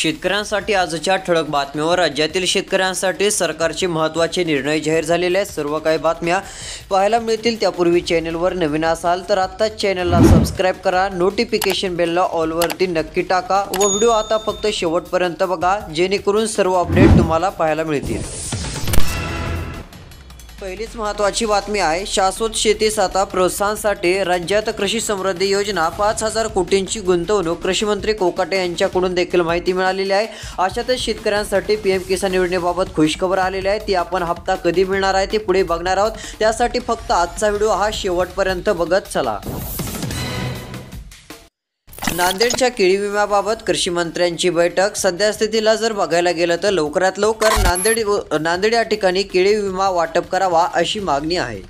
शेतकऱ्यांसाठी आजच्या ठळक बातम्यांवर राज्यातील शेतकऱ्यांसाठी सरकारचे महत्त्वाचे निर्णय जाहीर झालेले आहेत। सर्व काही बातम्या पाहायला मिळतील त्यापूर्वी चॅनलवर नवीन असाल तर आत्ताच चॅनलला सबस्क्राइब करा, नोटिफिकेशन बेलला ऑल वरती नक्की टाका व व्हिडिओ आता फक्त शेवटपर्यंत बघा जेणेकरून सर्व अपडेट तुम्हाला पाहायला मिळतील। पहिलीच महत्त्वाची बातमी आहे, शाश्वत शेती साता प्रोत्साहनासाठी राज्यात कृषी समृद्धी योजना 5,000 कोटींची गुंतवणूक कृषी मंत्री कोकाटे यांच्याकडून देखील माहिती मिळालेली आहे। अशातच शेतकऱ्यांसाठी पीएम किसान योजनेबाबत खुशखबर आलेली आहे। ती आपण हप्ता कधी मिळणार आहे ते पुढे बघणार आहोत, त्यासाठी फक्त आजचा व्हिडिओ हा शेवटपर्यंत बघत चला। नांदेडच्या केळी विम्याबाबत कृषी मंत्र्यांची बैठक। सध्या स्थितीला जर बघायला गेलं तर लवकरात लवकर नांदेड या ठिकाणी केळी विमा वाटप करावा अशी मागणी आहे।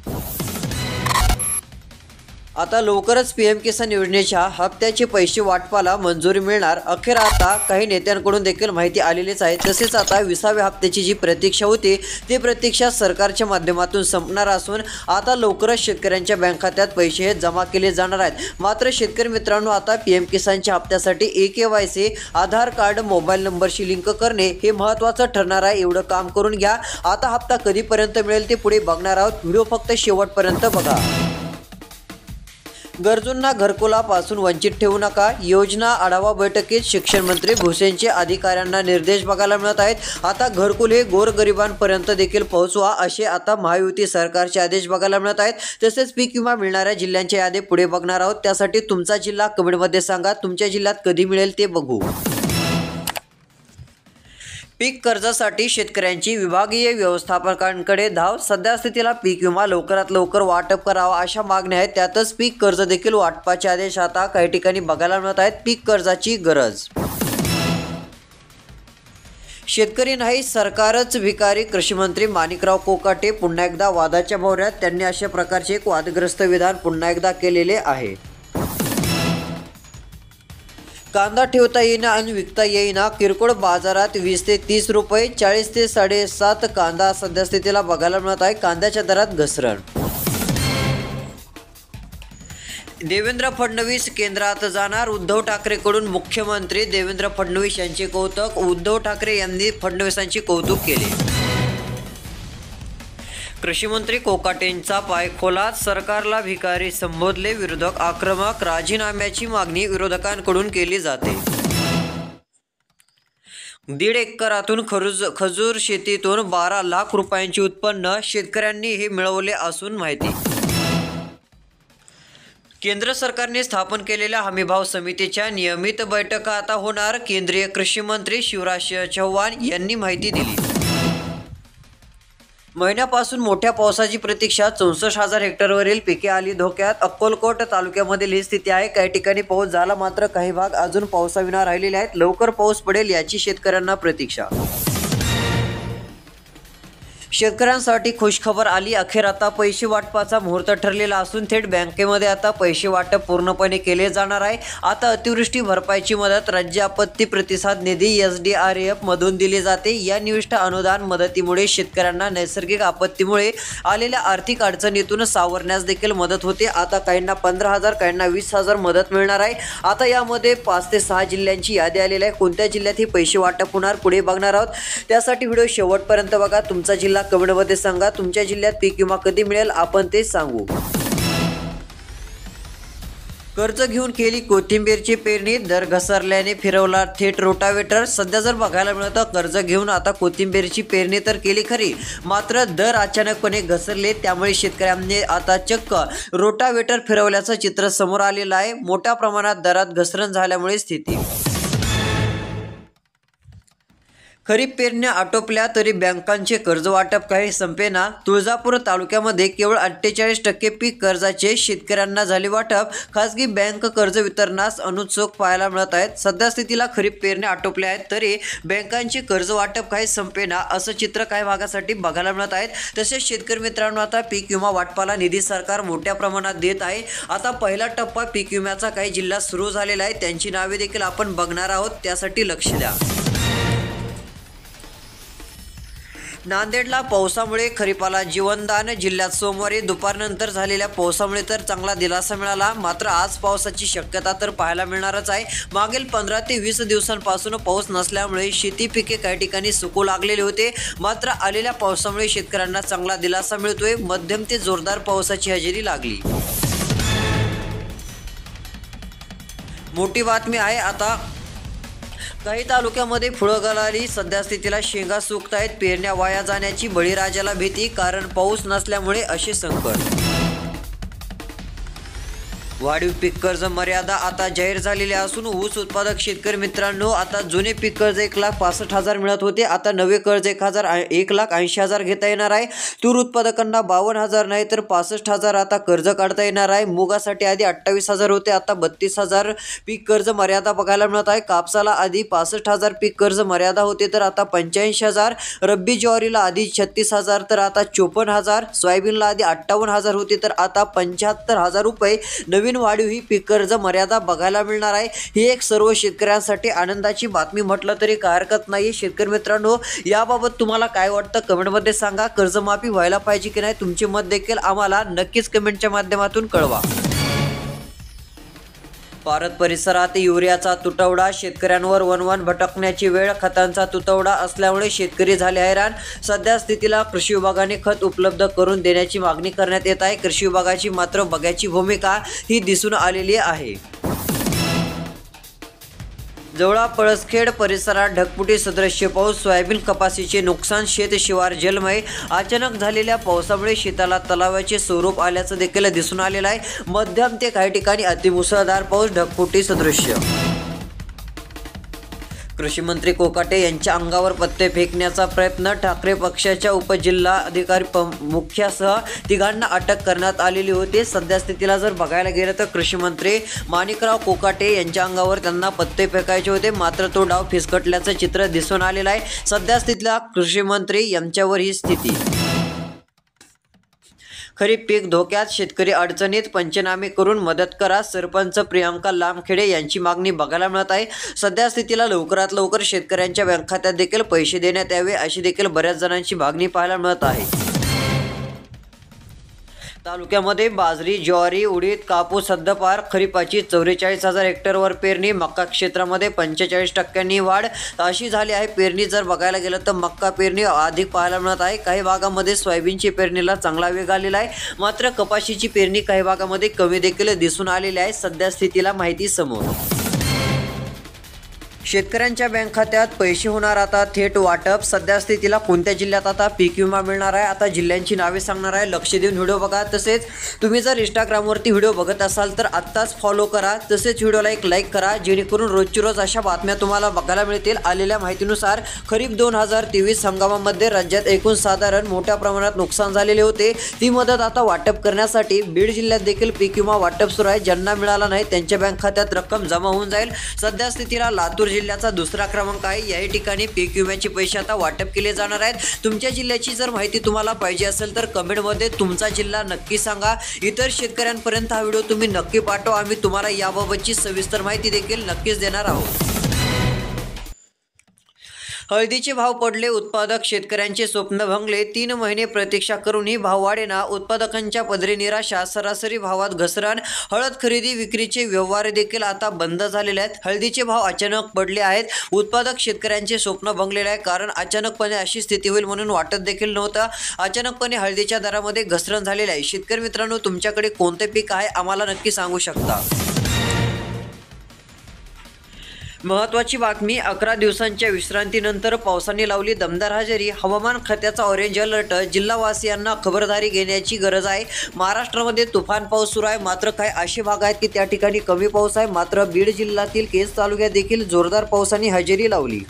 आता लवकरच पीएम किसान योजनेच्या हप्त्याचे पैसे वाटपाला मंजुरी मिळणार। अखेर आता काही नेत्यांकडून देखील माहिती आलेलीच आहे। तसेच आता 20व्या हप्त्याची जी प्रतीक्षा होती ती प्रतीक्षा सरकारच्या माध्यमातून संपणार असून आता लवकरच शेतकऱ्यांच्या बँक खात्यात पैसे जमा केले जाणार आहेत। मात्र शेतकरी मित्रांनो, आता पीएम किसानच्या हप्त्यासाठी eKYC आधार कार्ड मोबाईल नंबरशी लिंक करणे हे महत्त्वाचं ठरणार आहे। एवढं काम करून घ्या। आता हप्ता कधीपर्यंत मिळेल ते पुढे बघणार आहोत, व्हिडिओ फक्त शेवटपर्यंत बघा। गरजूंना घरकुलापासून वंचित ठेवू नका, योजना आढावा बैठकीत शिक्षण मंत्री भुसेंचे अधिकाऱ्यांना निर्देश बघायला मिळत आहेत। आता घरकुल हे गोरगरिबांपर्यंत देखील पोहोचवा असे आता महायुती सरकारचे आदेश बघायला मिळत आहेत। तसेच पीक विमा मिळणाऱ्या जिल्ह्यांच्या यादी पुढे बघणार आहोत, त्यासाठी तुमचा जिल्हा कमेंटमध्ये सांगा, तुमच्या जिल्ह्यात कधी मिळेल ते बघू। पीक कर्जासाठी शेतकऱ्यांची विभागीय व्यवस्थापकांकडे धाव। सध्या स्थितीला पीक विमा लवकरात लवकर वाटप करावा अशा मागण्या आहेत। त्यातच पीक कर्ज देखील वाटपाचे आदेश आता काही ठिकाणी बघायला मिळत आहेत। पीक कर्जाची गरज, शेतकरी नाही सरकारच भिकारी, कृषी मंत्री माणिकराव कोकाटे पुन्हा एकदा वादाच्या भोवऱ्यात। त्यांनी अशा प्रकारचे एक वादग्रस्त विधान पुन्हा एकदा केलेले आहे। कांदा ठेवता येईना आणि विकता येईना, किरकोळ बाजारात 20 ते 30 रुपये, 40 ते 7.5 कांदा सध्या स्थितीला बघायला मिळत आहे। कांद्याच्या दरात घसरण। देवेंद्र फडणवीस केंद्रात जाणार, उद्धव ठाकरेंकडून मुख्यमंत्री देवेंद्र फडणवीस यांचे कौतुक। उद्धव ठाकरे यांनी फडणवीसांचे कौतुक केले। कृषी मंत्री कोकाटेंचा पायखोला, सरकारला भिकारी संबोधले, विरोधक आक्रमक, राजीनाम्याची मागणी विरोधकांकडून केली जाते। 1.5 एकरातून खजूर शेतीतून 12 लाख रुपयांचे उत्पन्न शेतकऱ्यांनी हे मिळवले असून माहिती। केंद्र सरकारने स्थापन केलेल्या हमीभाव समितीच्या नियमित बैठका आता होणार, केंद्रीय कृषी मंत्री शिवराज चौहान यांनी माहिती दिली। महिन्यापासून मोठ्या पावसाची प्रतीक्षा, 64,000 हेक्टरवरील पिके आली धोक्यात। अक्कलकोट तालुक्यामधील ही स्थिती आहे। काही ठिकाणी पाऊस झाला, मात्र काही भाग अजून पावसाविना राहिलेले आहेत। लवकर पाऊस पडेल याची शेतकऱ्यांना प्रतीक्षा। शेतकऱ्यांसाठी खुशखबर आली, अखेर आता पैसे वाटपाचा मुहूर्त ठरलेला असून थेट बँकेमध्ये आता पैसे वाटप पूर्णपणे केले जाणार आहे। आता अतिवृष्टी भरपाईची मदत राज्य आपत्ती प्रतिसाद निधी SDRF मधून दिली जाते। या निविष्ठ अनुदान मदतीमुळे शेतकऱ्यांना नैसर्गिक आपत्तीमुळे आलेल्या आर्थिक अडचणीतून सावरण्यास देखील मदत होते। आता काहींना 15,000 काहींना 20,000 मदत मिळणार आहे। आता यामध्ये 5 ते 6 जिल्ह्यांची यादी आलेली आहे। कोणत्या जिल्ह्यात हे पैसे वाटप होणार पुढे बघणार आहोत, त्यासाठी व्हिडिओ शेवटपर्यंत बघा। तुमचा जिल्हा कमेंटमध्ये सांगा, तुमच्या जिल्ह्यात पीक विमा कधी मिळेल आपण ते सांगू। कर्ज घेऊन केली कोथिंबीरची पेरणी, दर घसरल्याने फिरवला थेट रोटावेटर। सध्या जर बघायला मिळतं, कर्ज घेऊन आता कोथिंबीरची पेरणी तर केली खरी, मात्र दर अचानकपणे घसरले, त्यामुळे शेतकऱ्यांनी आता चक्क रोटावेटर फिरवल्याचं चित्र समोर आलेलं आहे। मोठ्या प्रमाणात दरात घसरण झाल्यामुळे स्थिती। खरीप पेरण्या आटोपल्या तरी बँकांचे कर्ज वाटप काही संपेना। तुळजापूर तालुक्यामध्ये केवळ 48% पीक कर्जाचे शेतकऱ्यांना झाले वाटप। खासगी बँक कर्ज वितरणास अनुत्सुक पाहायला मिळत आहेत। सध्या स्थितीला खरीप पेरण्या आटोपल्या आहेत तरी बँकांचे कर्ज वाटप काही संपेना असं चित्र काही भागासाठी बघायला मिळत आहेत। तसेच शेतकरी मित्रांनो, आता पीक विमा वाटपाला निधी सरकार मोठ्या प्रमाणात देत आहे। आता पहिला टप्पा पीक विम्याचा काही जिल्ह्यात सुरू झालेला आहे, त्यांची नावे देखील आपण बघणार आहोत, त्यासाठी लक्ष द्या। नांदेडला पावसामुळे खरीपाला जीवनदान. जिल्ह्यात सोमवारी दुपारनंतर झालेल्या पावसामुळे तर चांगला दिलासा मिळाला. मात्र आज पावसाची शक्यता तर पाहायला मिळणारच आहे. मागील 15 ते 20 दिवसांपासून पाऊस नसल्यामुळे शेती पिके काही ठिकाणी सुकू लागलेले होते. मात्र आलेल्या पावसामुळे शेतकऱ्यांना चांगला दिलासा मिळतोय. मध्यम ते जोरदार पावसाची हजेरी लागली. मोठी बातमी आहे आता. काही तालुक्यामध्ये फुलं गळाली. सध्या स्थितीला शेंगा सुकतायत. पेरण्या वाया जाण्याची बळीराजाला भीती. कारण पाऊस नसल्यामुळे असे संकट. वाढीव पीक कर्ज मर्यादा आता जाहीर झालेली असून ऊस उत्पादक शेतकरी मित्रांनो, आता जुने पीक कर्ज 1,65,000 मिळत होते. आता नवे कर्ज 1,80,000 घेता येणार आहे. तूर उत्पादकांना 52,000 नाही तर 65,000 आता कर्ज काढता येणार आहे. मुगासाठी आधी 28,000 होते, आता 32,000 पीक कर्ज मर्यादा बघायला मिळत आहे. कापसाला आधी 65,000 पीक कर्ज मर्यादा होते तर आता 85,000. रब्बी ज्वारीला आधी 36,000 तर आता 54,000. सोयाबीनला आधी 58,000 होते तर आता 75,000 रुपये नवीन वाढीव ही पीक कर्ज मर्यादा बघायला मिळणार आहे. ही एक सर्व शेतकऱ्यांसाठी आनंदाची बातमी म्हटलं तरी काय हरकत नाही. शेतकरी मित्रांनो, याबाबत तुम्हाला काय वाटतं कमेंटमध्ये सांगा. कर्जमाफी व्हायला पाहिजे की नाही, तुमचे मत देखील आम्हाला नक्कीच कमेंटच्या माध्यमातून कळवा. भारत परिसरात युरियाचा तुटवडा. शेतकऱ्यांवर वणवण भटकण्याची वेळ. खतांचा तुटवडा असल्यामुळे शेतकरी झाले हैराण. सध्या स्थितीला कृषी विभागाने खत उपलब्ध करून देण्याची मागणी करण्यात येत आहे. कृषी विभागाची मात्र बघ्याची भूमिका ही दिसून आलेली आहे. जवळा पळसखेड परिसरात ढगफुटी सदृश्य पाऊस. सोयाबीन कपासीचे नुकसान. शेत शिवार जलमय. अचानक झालेल्या पावसामुळे शेताला तलावाचे स्वरूप आल्याचं देखील दिसून आलेलं आहे. मध्यम ते काही ठिकाणी अतिमुसळधार पाऊस. ढगफुटी सदृश्य. कृषी मंत्री कोकाटे यांच्या अंगावर पत्ते फेकण्याचा प्रयत्न. ठाकरे पक्षाच्या उपजिल्हाधिकारी मुख्यासह तिघांना अटक करण्यात आलेली होती. सध्या स्थितीला जर बघायला गेलं तर कृषी मंत्री माणिकराव कोकाटे यांच्या अंगावर त्यांना पत्ते फेकायचे होते. मात्र तो डाव फिसकटल्याचं चित्र दिसून आलेलं आहे. सध्या स्थितीला कृषी मंत्री यांच्यावर ही स्थिती. खरीप पीक धोक्यात. शेतकरी अडचणीत. पंचनामे करून मदत करा. सरपंच प्रियांका लामखेडे यांची मागणी बघायला मिळत आहे. सध्या स्थितीला लवकरात लवकर शेतकऱ्यांच्या बँक खात्यात देखील पैसे देण्यात यावे अशी देखील बऱ्याच जणांची मागणी पाहायला मिळत आहे. तालुक्यामध्ये बाजरी, ज्वारी, उडीद, कापूस हद्दपार. खरीपाची 44,000 हेक्टरवर पेरणी. मक्का क्षेत्रामध्ये 45% वाढ अशी झाली आहे. पेरणी जर बघायला गेलं तर मक्का पेरणी अधिक पाहायला मिळत आहे. काही भागामध्ये सोयाबीनची पेरणीला चांगला वेग आलेला आहे. मात्र कपाशीची पेरणी काही भागामध्ये कमी देखील दिसून आलेली आहे. सध्या स्थितीला माहिती समोर. शेतकऱ्यांच्या बँक खात्यात पैसे होणार आता थेट वाटप. सध्या स्थितीला कोणत्या जिल्ह्यात आता पीक विमा मिळणार आहे, आता जिल्ह्यांची नावे सांगणार आहे. लक्ष देऊन व्हिडिओ बघा. तसेच तुम्ही जर इंस्टाग्रामवरती व्हिडिओ बघत असाल तर आत्ताच फॉलो करा. तसेच व्हिडिओला एक लाईक करा जेणेकरून रोजची रोज अशा बातम्या तुम्हाला बघायला मिळतील. आलेल्या माहितीनुसार खरीप 2023 हंगामामध्ये राज्यात एकूण साधारण मोठ्या प्रमाणात नुकसान झालेले होते. ती मदत आता वाटप करण्यासाठी बीड जिल्ह्यात देखील पीक विमा वाटप सुरू आहे. ज्यांना मिळाला नाही त्यांच्या बँक खात्यात रक्कम जमा होऊन जाईल. सध्या स्थितीला लातूर जिल्ह्याचा दुसरा क्रमांक आहे. याही ठिकाणी पीक विम्याचे पैसे आता वाटप केले जाणार आहेत. तुमच्या जिल्ह्याची जर माहिती तुम्हाला पाहिजे असेल तर कमेंटमध्ये तुमचा जिल्हा नक्की सांगा. इतर शेतकऱ्यांपर्यंत हा व्हिडिओ तुम्ही नक्की पाठवा. आम्ही तुम्हाला याबाबतची सविस्तर माहिती देखील नक्कीच देणार आहोत. हळदीचे भाव पडले. उत्पादक शेतकऱ्यांचे स्वप्न भंगले. 3 महिने प्रतीक्षा करूनही भाव वाढेना. उत्पादकांच्या पदरी निराशा. सरासरी भावात घसरण. हळद खरेदी विक्रीचे व्यवहार देखील आता बंद झालेले आहेत. हळदीचे भाव अचानक पडले आहेत. उत्पादक शेतकऱ्यांचे स्वप्न भंगलेले आहे. कारण अचानकपणे अशी स्थिती होईल म्हणून वाटत देखील नव्हतं. अचानकपणे हळदीच्या दरामध्ये घसरण झालेली आहे. शेतकरी मित्रांनो, तुमच्याकडे कोणते पीक आहे आम्हाला नक्की सांगू शकता. महत्त्वाची बातमी. 11 दिवसांच्या विश्रांतीनंतर पावसाने लावली दमदार हजेरी. हवामान खात्याचा ऑरेंज अलर्ट. जिल्हावासियांना खबरदारी घेण्याची गरज आहे. महाराष्ट्रामध्ये तुफान पाऊस सुरू आहे. मात्र काही असे भाग आहेत की त्या ठिकाणी कमी पाऊस आहे. मात्र बीड जिल्ह्यातील केज तालुक्यात देखील जोरदार पावसाने हजेरी लावली.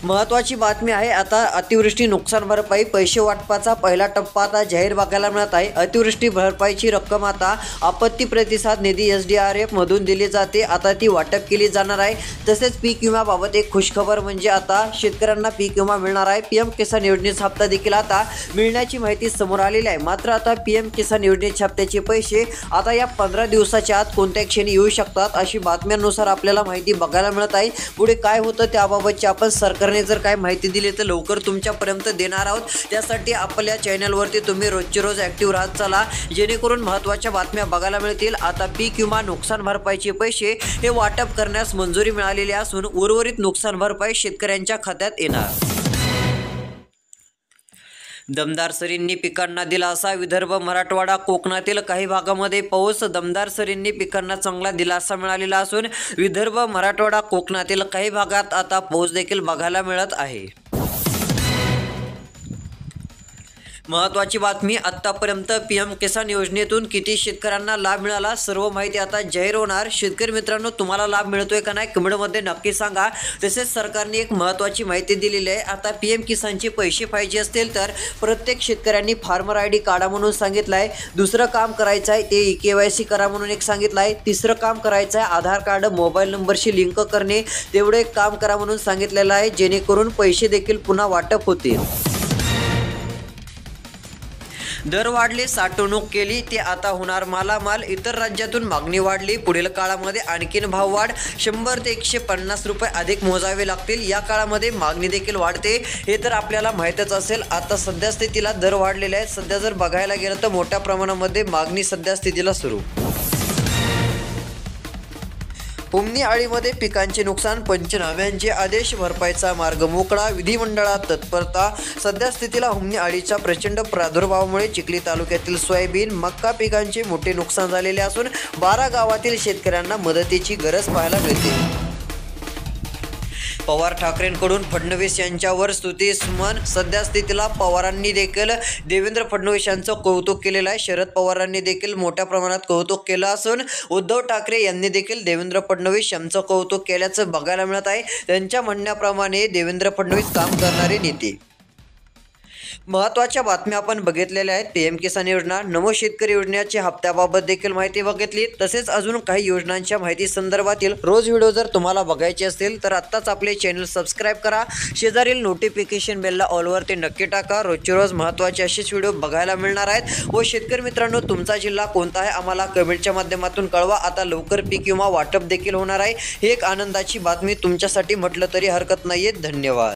महत्त्वाची बातमी आहे आता. अतिवृष्टी नुकसान भरपाई. पैसे वाटपाचा पहिला टप्पा आता जाहीर बघायला मिळत आहे. अतिवृष्टी भरपाईची रक्कम आता आपत्ती प्रतिसाद निधी SDRF मधून दिली जाते. आता ती वाटप केली जाणार आहे. तसेच पीक विम्याबाबत एक खुशखबर म्हणजे आता शेतकऱ्यांना पीक विमा मिळणार आहे. PM किसान योजनेचा हप्ता देखील आता मिळण्याची माहिती समोर आलेली आहे. मात्र आता PM किसान योजनेच्या हप्त्याचे पैसे आता या 15 दिवसाच्या आत कोणत्या क्षणी येऊ शकतात अशी बातम्यांनुसार आपल्याला माहिती बघायला मिळत आहे. पुढे काय होतं त्याबाबतची आपण सरकारने सरांनी जर काय माहिती दिली तर लवकर तुमच्यापर्यंत देणार आहोत। त्यासाठी आपल्या चॅनलवरती तुम्ही रोजचे रोज ॲक्टिव्ह राहत चला, जेणेकरून महत्त्वाच्या बातम्या बघायला मिळतील। आता पीक विमा नुकसान भरपाईचे पैसे हे वाटप करण्यास मंजुरी मिळालेली असून उर्वरित नुकसान भरपाई शेतकऱ्यांच्या खात्यात येणार। दमदार सरींनी पिकांना दिलासा, विदर्भ, मराठवाडा, कोकणातील काही भागामध्ये पाऊस। दमदार सरींनी पिकांना चांगला दिलासा मिळालेला असून विदर्भ, मराठवाडा, कोकणातील काही भागात आता पाऊस देखील बघायला मिळत आहे। महत्त्वाची बातमी, आत्तापर्यंत PM किसान योजनेतून किती शेतकऱ्यांना लाभ मिळाला, सर्व माहिती आता जाहीर होणार। शेतकरी मित्रांनो, तुम्हाला लाभ मिळतोय का नाही कमेंटमध्ये नक्की सांगा। तसेच सरकारने एक महत्त्वाची माहिती दिलेली आहे। आता PM किसानचे पैसे पाहिजे असतील तर प्रत्येक शेतकऱ्यांनी फार्मर ID काढा म्हणून सांगितलं आहे। दुसरं काम करायचं आहे ते KYC करा म्हणून एक सांगितलं आहे। तिसरं काम करायचं आहे आधार कार्ड मोबाईल नंबरशी लिंक करणे, तेवढे एक काम करा म्हणून सांगितलेलं आहे, जेणेकरून पैसे देखील पुन्हा वाटप होतील। दर वाढले, साठवणूक केली, ते आता होणार मालामाल। इतर राज्यातून मागणी वाढली, पुढील काळामध्ये आणखीन भाव वाढ, 100 ते 150 रुपये अधिक मोजावे लागतील। या काळामध्ये मागणी देखील वाढते, हे तर आपल्याला माहीतच असेल। आता सध्या स्थितीला दर वाढलेले आहेत। सध्या जर बघायला गेलं तर मोठ्या प्रमाणामध्ये मागणी सध्या स्थितीला सुरू। हुमणी अळीमध्ये पिकांचे नुकसान, पंचनाम्यांचे आदेश, भरपाईचा मार्ग मोकळा, विधिमंडळात तत्परता। सध्या स्थितीला हुमणी अळीच्या प्रचंड प्रादुर्भावामुळे चिखली तालुक्यातील सोयाबीन, मक्का पिकांचे मोठे नुकसान झालेले असून 12 गावातील शेतकऱ्यांना मदतीची गरज पाहायला मिळते। पवार ठाकरेंकडून फडणवीस यांच्यावर स्तुतीसमन। सध्या स्थितीला पवारांनी देखील देवेंद्र फडणवीस यांचं कौतुक केलेलं आहे। शरद पवारांनी देखील मोठ्या प्रमाणात कौतुक केलं असून उद्धव ठाकरे यांनी देखील देवेंद्र फडणवीस यांचं कौतुक केल्याचं बघायला मिळत आहे। त्यांच्या म्हणण्याप्रमाणे देवेंद्र फडणवीस काम करणारे नेते। महत्त्वाच्या बातम्या आपण बघितलेल्या आहेत। PM किसान योजना, नमो शेतकरी योजनेच्या हप्त्याबाबत देखील माहिती बघितली। तसेच अजून काही योजनांच्या माहिती संदर्भातील रोज व्हिडिओ जर तुम्हाला बघायचे असतील तर आत्ताच आपले चॅनल सबस्क्राईब करा, शेजारील नोटिफिकेशन बेलला ऑलवरती नक्की टाका। रोजचे रोज महत्त्वाचे असेच व्हिडिओ बघायला मिळणार आहेत। व शेतकरी मित्रांनो, तुमचा जिल्हा कोणता आहे आम्हाला कमेंटच्या माध्यमातून कळवा। आता लवकर पीक विमा वाटप देखील होणार आहे, ही एक आनंदाची बातमी तुमच्यासाठी म्हटलं तरी हरकत नाहीये। धन्यवाद।